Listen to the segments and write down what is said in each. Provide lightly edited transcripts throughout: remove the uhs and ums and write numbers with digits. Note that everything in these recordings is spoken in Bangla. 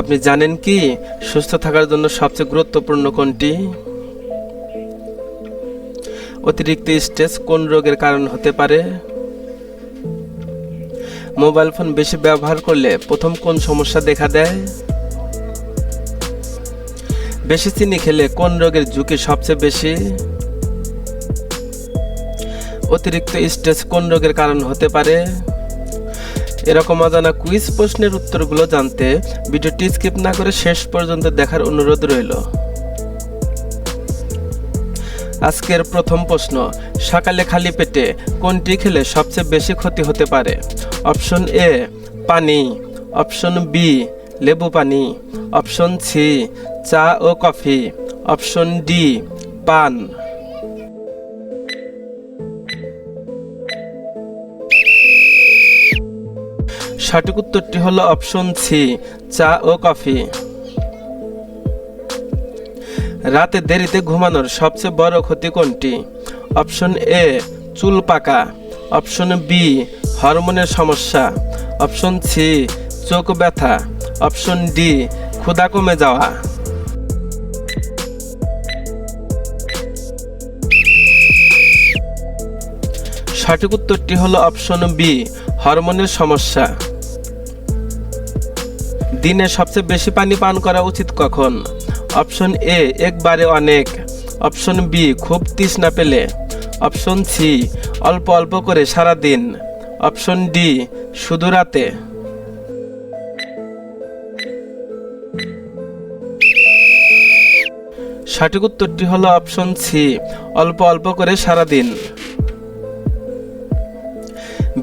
আপনি জানেন কি সুস্থ থাকার জন্য সবচেয়ে গুরুত্বপূর্ণ কোনটি? অতিরিক্ত স্ট্রেস কোন রোগের কারণ হতে পারে? মোবাইল ফোন বেশি ব্যবহার করলে প্রথম কোন সমস্যা দেখা দেয়? বেশি চিনি খেলে কোন রোগের ঝুঁকি সবচেয়ে বেশি? অতিরিক্ত স্ট্রেস কোন রোগের কারণ হতে পারে? এরকম অজানা কুইজ প্রশ্নের উত্তরগুলো জানতে ভিডিওটি স্কিপ না করে শেষ পর্যন্ত দেখার অনুরোধ রইল। আজকের প্রথম প্রশ্ন, সকালে খালি পেটে কোনটি খেলে সবচেয়ে বেশি ক্ষতি হতে পারে? অপশন এ পানি, অপশন বি লেবু পানি, অপশন সি চা ও কফি, অপশন ডি পান। সঠিক উত্তরটি হলো অপশন সি চা ও কফি। রাতে দেরিতে ঘুমানোর সবচেয়ে বড় ক্ষতি কোনটি? অপশন এ চুল পাকা, অপশন বি হরমোনের সমস্যা, অপশন সি চোখ ব্যথা, অপশন ডি ক্ষুধা কমে যাওয়া। সঠিক উত্তরটি হলো অপশন বি হরমোনের সমস্যা। দিনে সবচেয়ে বেশি পানি পান করা উচিত কখন? অপশন এ একবারে অনেক, অপশন বি খুব তৃষ্ণা পেলে, অপশন সি অল্প অল্প করে সারা দিন, অপশন ডি শুধু রাতে। সঠিক উত্তরটি হলো অপশন সি অল্প অল্প করে সারা দিন।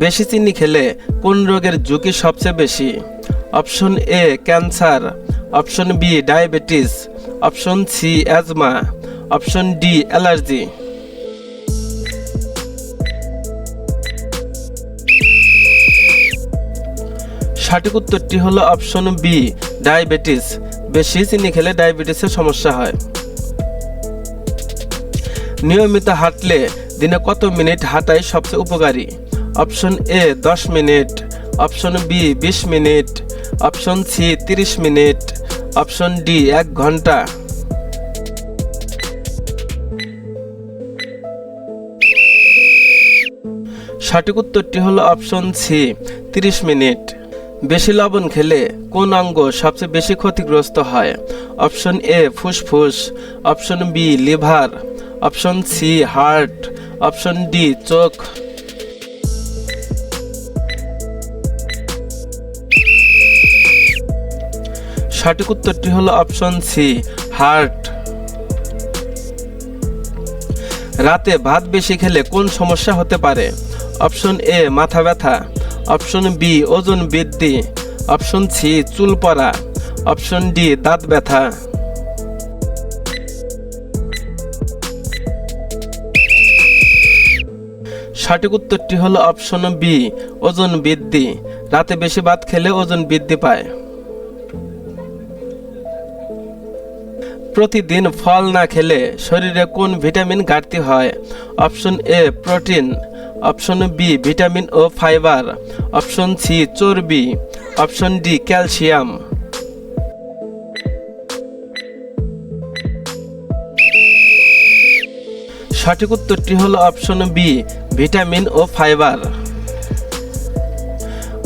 বেশি চিনি খেলে কোন রোগের ঝুঁকি সবচেয়ে বেশি? Option A cancer, option B diabetes, option C asthma, option D allergy. সঠিক উত্তরটি হলো অপশন বি ডায়াবেটিস। বেশি চিনি খেলে ডায়াবেটিসের সমস্যা হয়। নিয়মিত হাঁটলে দিনে কত মিনিট হাঁটাই সবচেয়ে উপকারী? Option A 10 minute, option B 20 minute, option C 30 minute, option D 1 ঘন্টা। সঠিক উত্তরটি হলো অপশন সি 30 মিনিট। বেশি লবণ খেলে কোন অঙ্গ সবচেয়ে বেশি ক্ষতিগ্রস্ত হয়? অপশন এ ফুসফুস, option B liver, option C heart, option D চোখ। সঠিক উত্তরটি হলো অপশন সি হার্ট। রাতে ভাত বেশি খেলে কোন সমস্যা হতে পারে? অপশন এ মাথা ব্যথা, অপশন বি ওজন বৃদ্ধি, অপশন সি চুল পড়া, অপশন ডি দাঁত ব্যথা। সঠিক উত্তরটি হলো অপশন বি ওজন বৃদ্ধি। রাতে বেশি ভাত খেলে ওজন বৃদ্ধি পায়। প্রতিদিন ফল না খেলে শরীরে কোন ভিটামিন ঘাটতি হয়? Option A protein, option B vitamin ও ফাইবার, অপশন সি চর্বি, অপশন ডি ক্যালসিয়াম। সঠিক উত্তরটি হলো অপশন বি ভিটামিন ও ফাইবার।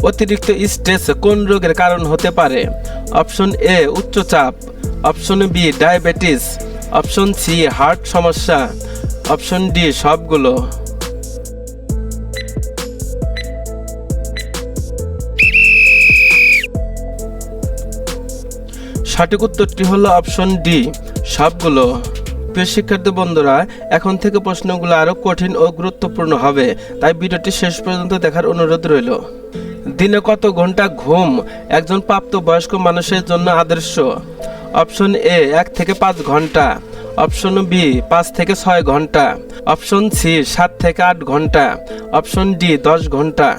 অতিরিক্ত স্ট্রেস কোন রোগের কারণ হতে পারে? অপশন এ উচ্চচাপ, option B diabetes, option C heart সমস্যা, অপশন ডি সবগুলো। সঠিক উত্তরটি হলো অপশন ডি সবগুলো। প্রিয় শিক্ষার্থী বন্ধুরা, এখন থেকে প্রশ্নগুলো আরো কঠিন ও গুরুত্বপূর্ণ হবে, তাই ভিডিওটি শেষ পর্যন্ত দেখার অনুরোধ রইল। দিনে কত ঘন্টা ঘুম একজন প্রাপ্তবয়স্ক মানুষের জন্য আদর্শ? অপশন এ 1 থেকে 5 ঘন্টা, অপশন বি 5 থেকে 6 ঘন্টা, অপশন সি 7 থেকে 8 ঘন্টা, অপশন ডি 10 ঘন্টা।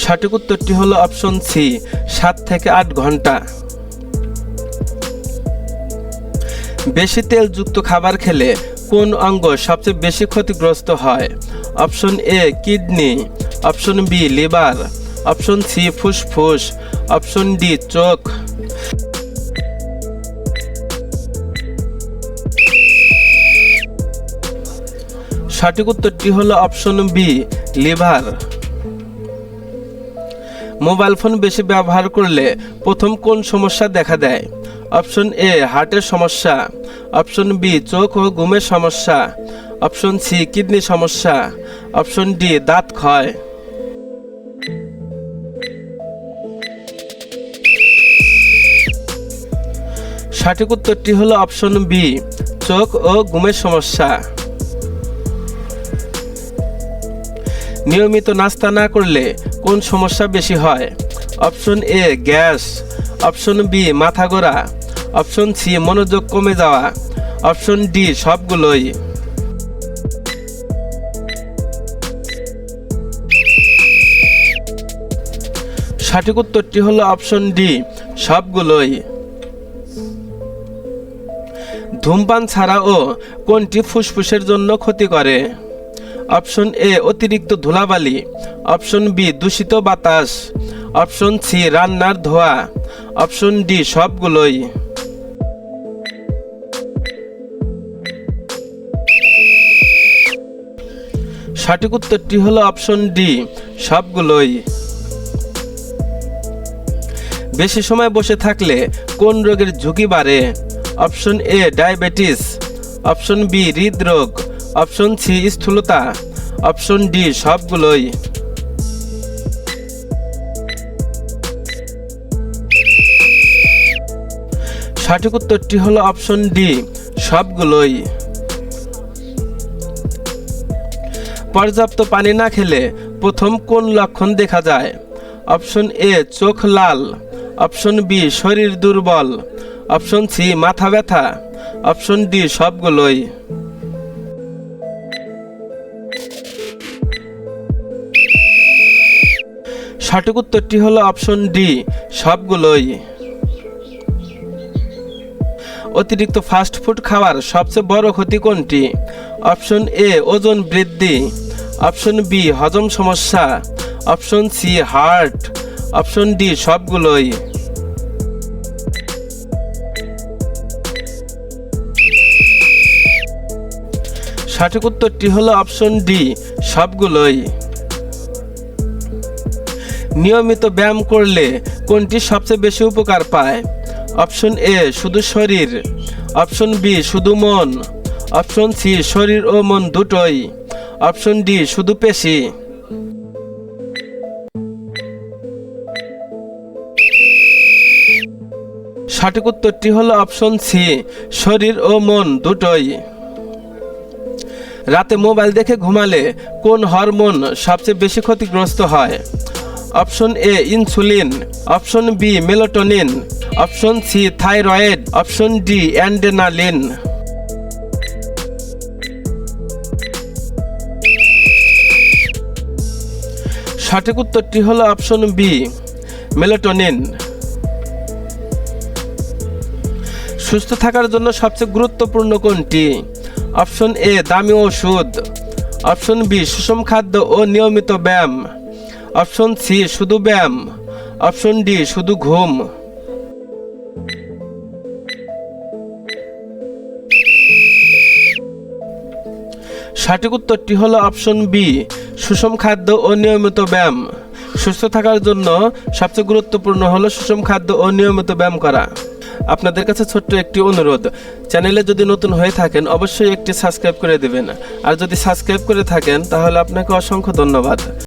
সঠিক উত্তরটি হলো অপশন সি 7 থেকে 8 ঘন্টা। বেশি তেলযুক্ত খাবার খেলে কোন অঙ্গ সবচেয়ে বেশি ক্ষতিগ্রস্ত হয়? Option A kidney, option B liver, option C ফুসফুস, অপশন ডি চোখ। সঠিক উত্তরটি হলো option B liver. Mobile phone বেশি ব্যবহার করলে প্রথম কোন সমস্যা দেখা দেয়? অপশন এ হার্টের সমস্যা, অপশন বি চোখ ও ঘুমের সমস্যা, অপশন সি কিডনি সমস্যা, অপশন ডি দাঁত ক্ষয়। সঠিক উত্তরটি হলো অপশন বি চোখ ও ঘুমের সমস্যা। নিয়মিত নাস্তা না করলে কোন সমস্যা বেশি হয়? Option A gas, option B মাথা ঘোরা, অপশন সি মনোযোগ কমে যাওয়া, অপশন ডি সবগুলোই। সঠিক উত্তরটি হলো অপশন ডি সবগুলোই। ধূমপান ছাড়াও কোনটি ফুসফুসের জন্য ক্ষতি করে? অপশন এ অতিরিক্ত ধুলাবালি, অপশন বি দূষিত বাতাস, অপশন সি রান্নার ধোঁয়া, অপশন ডি সবগুলোই। সঠিক উত্তরটি হলো অপশন ডি সবগুলোই। বেশি সময় বসে থাকলে কোন রোগের ঝুঁকি বাড়ে? Option A diabetes, option B হৃদরোগ, অপশন সি স্থূলতা, অপশন ডি সবগুলোই। সঠিক উত্তরটি হলো অপশন ডি সবগুলোই। পর্যাপ্ত পানি না খেলে প্রথম কোন লক্ষণ দেখা যায়? অপশন এ চোখ লাল, অপশন বি শরীর দুর্বল, অপশন সি মাথা ব্যথা, অপশন ডি সবগুলোই। সঠিক উত্তরটি হলো অপশন ডি সবগুলোই। অতিরিক্ত ফাস্ট ফুড খাওয়ার সবচেয়ে বড় ক্ষতি কোনটি? অপশন এ ওজন বৃদ্ধি, অপশন বি হজম সমস্যা, option C heart, option D সবগুলোই। সঠিক উত্তরটি হলো অপশন ডি সবগুলোই। নিয়মিত ব্যায়াম করলে কোনটি সবচেয়ে বেশি উপকার পায়? অপশন এ শুধু শরীর, অপশন বি শুধু মন, অপশন সি শরীর ও মন দুটোই, অপশন ডি শুধু পেশি। সঠিক উত্তরটি হলো অপশন সি শরীর ও মন দুটোই। রাতে মোবাইল দেখে ঘুমালে কোন হরমোন সবচেয়ে বেশি ক্ষতিগ্রস্ত হয়? Option A insulin, option B melatonin, option C thyroid, option D adrenaline. সঠিক উত্তরটি হলো অপশন বি মেলাটোনিন। সুস্থ থাকার জন্য সবচেয়ে গুরুত্বপূর্ণ কোনটি? অপশন এ দামি ওষুধ, অপশন বি সুষম খাদ্য ও নিয়মিত ব্যায়াম, অপশন সি শুধু ব্যায়াম, অপশন ডি শুধু ঘুম। সঠিক উত্তরটি হলো অপশন বি সুষম খাদ্য ও নিয়মিত ব্যায়াম। সুস্থ থাকার জন্য সবচেয়ে গুরুত্বপূর্ণ হলো সুষম খাদ্য ও নিয়মিত ব্যায়াম করা। আপনাদের কাছে ছোট্ট একটি অনুরোধ, চ্যানেলে যদি নতুন হয়ে থাকেন অবশ্যই একটি সাবস্ক্রাইব করে দেবেন, আর যদি সাবস্ক্রাইব করে থাকেন তাহলে আপনাকে অসংখ্য ধন্যবাদ।